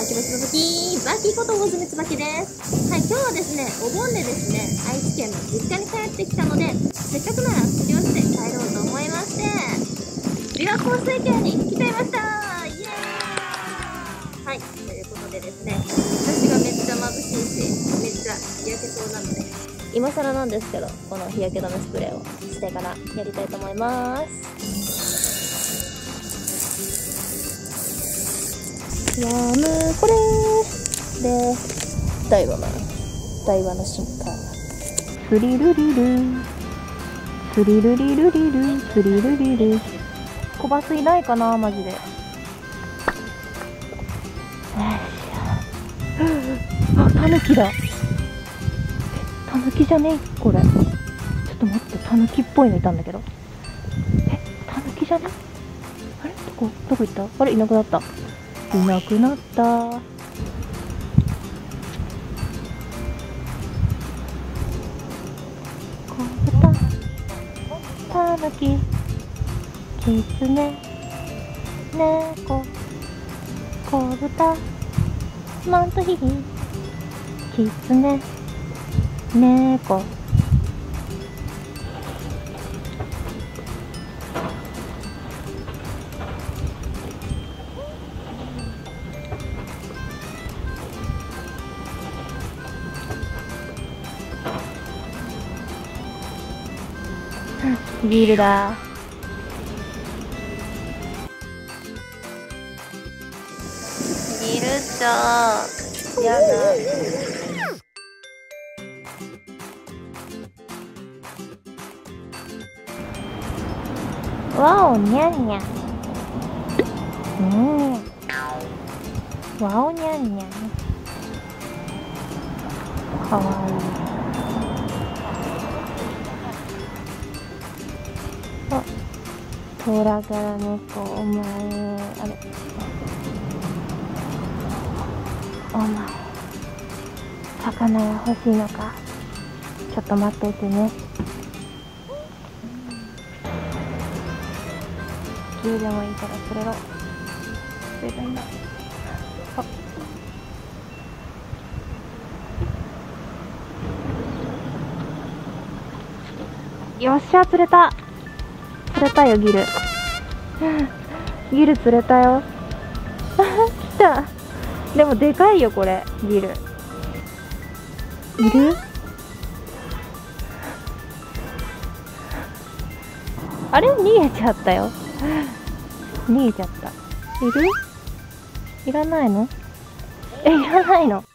秋葉椿バキこと大住椿です。はい、今日はですね、お盆でですね、愛知県の実家に帰ってきたので、せっかくなら副業して帰ろうと思いまして、琵琶湖水系に来ちゃいました。イエーイ。はい、ということでですね、私がめっちゃ眩しいし、めっちゃ日焼けそうなので、今更なんですけど、この日焼け止めスプレーをしてからやりたいと思います。やむこれで大和の進化スリルリルスリルリルリルスリルリル小バスいないかなマジで。あ、タヌキだ。タヌキじゃねえこれ。ちょっと待って、タヌキっぽいのいたんだけど。タヌキじゃね。あれどこ行った。あれいなくなった。いなくなった。子豚、タヌキ、キツネ、猫、子豚、マントヒヒ、キツネ、猫。ビールだ。ビルちゃんやだ。わおにゃんにゃん。わおにゃんにゃん。かわいい。トラ柄猫、お前、あれ。お前、魚が欲しいのか。ちょっと待っていてね。牛でもいいから釣れろ。釣れたんだ。よっしゃ、釣れた。釣れたよ、ギル。ギル釣れたよ。来た。でもでかいよ、これ、ギル。いる？あれ？逃げちゃったよ。逃げちゃった。いる？いらないの？いらないの？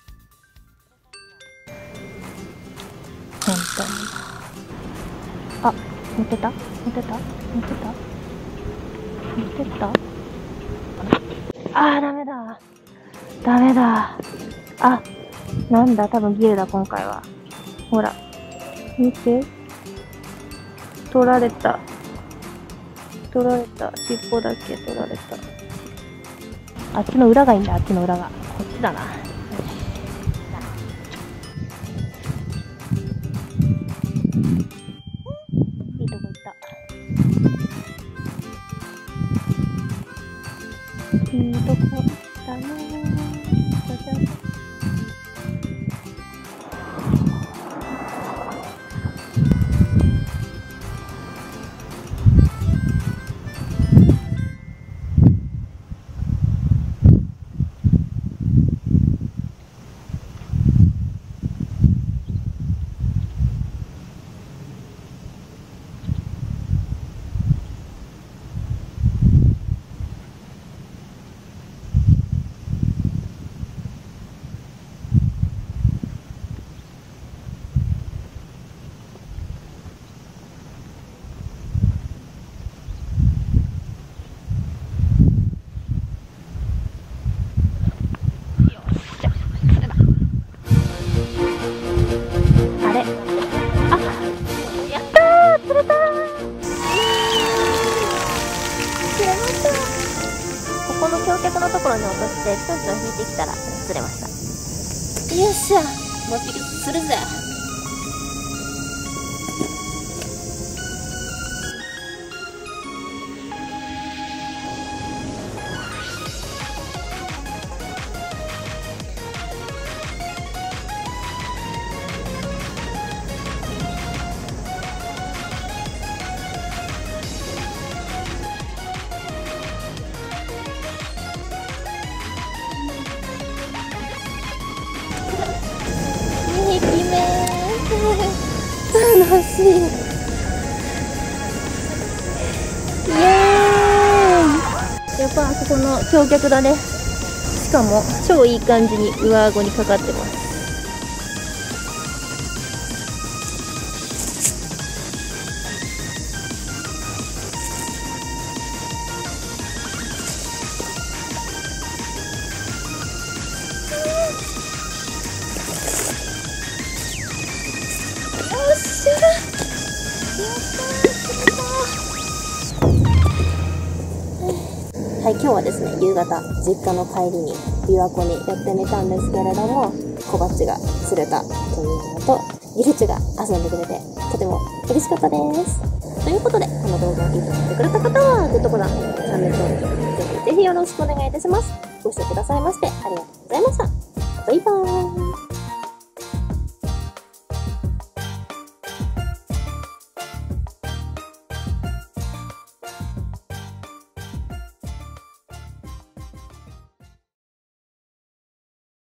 本当に。あ、持ってた？持ってた？持ってた？持ってた？あー、ダメだ。ダメだ。あ、なんだ、多分ギルだ、今回は。ほら。見て。取られた。取られた。尻尾だけ取られた。あっちの裏がいいんだ、あっちの裏が。こっちだな。いいとこ行った。いいとこだね。じゃじゃ。ここの橋脚のところに落としてツンツン引いてきたら釣れました。よっしゃ、もうするぜ。しい。イエーイ。やっぱあそこの橋脚だね。しかも超いい感じに上顎にかかってます。はい、今日はですね、夕方、実家の帰りに琵琶湖にやってみたんですけれども、小バッチが釣れたというのと、ゆるちが遊んでくれて、とても嬉しかったです。ということで、この動画をいいと思ってくれた方は、グッドボタン、チャンネル登録、ぜひよろしくお願いいたします。ご視聴くださいまして、ありがとうございました。バイバーイ。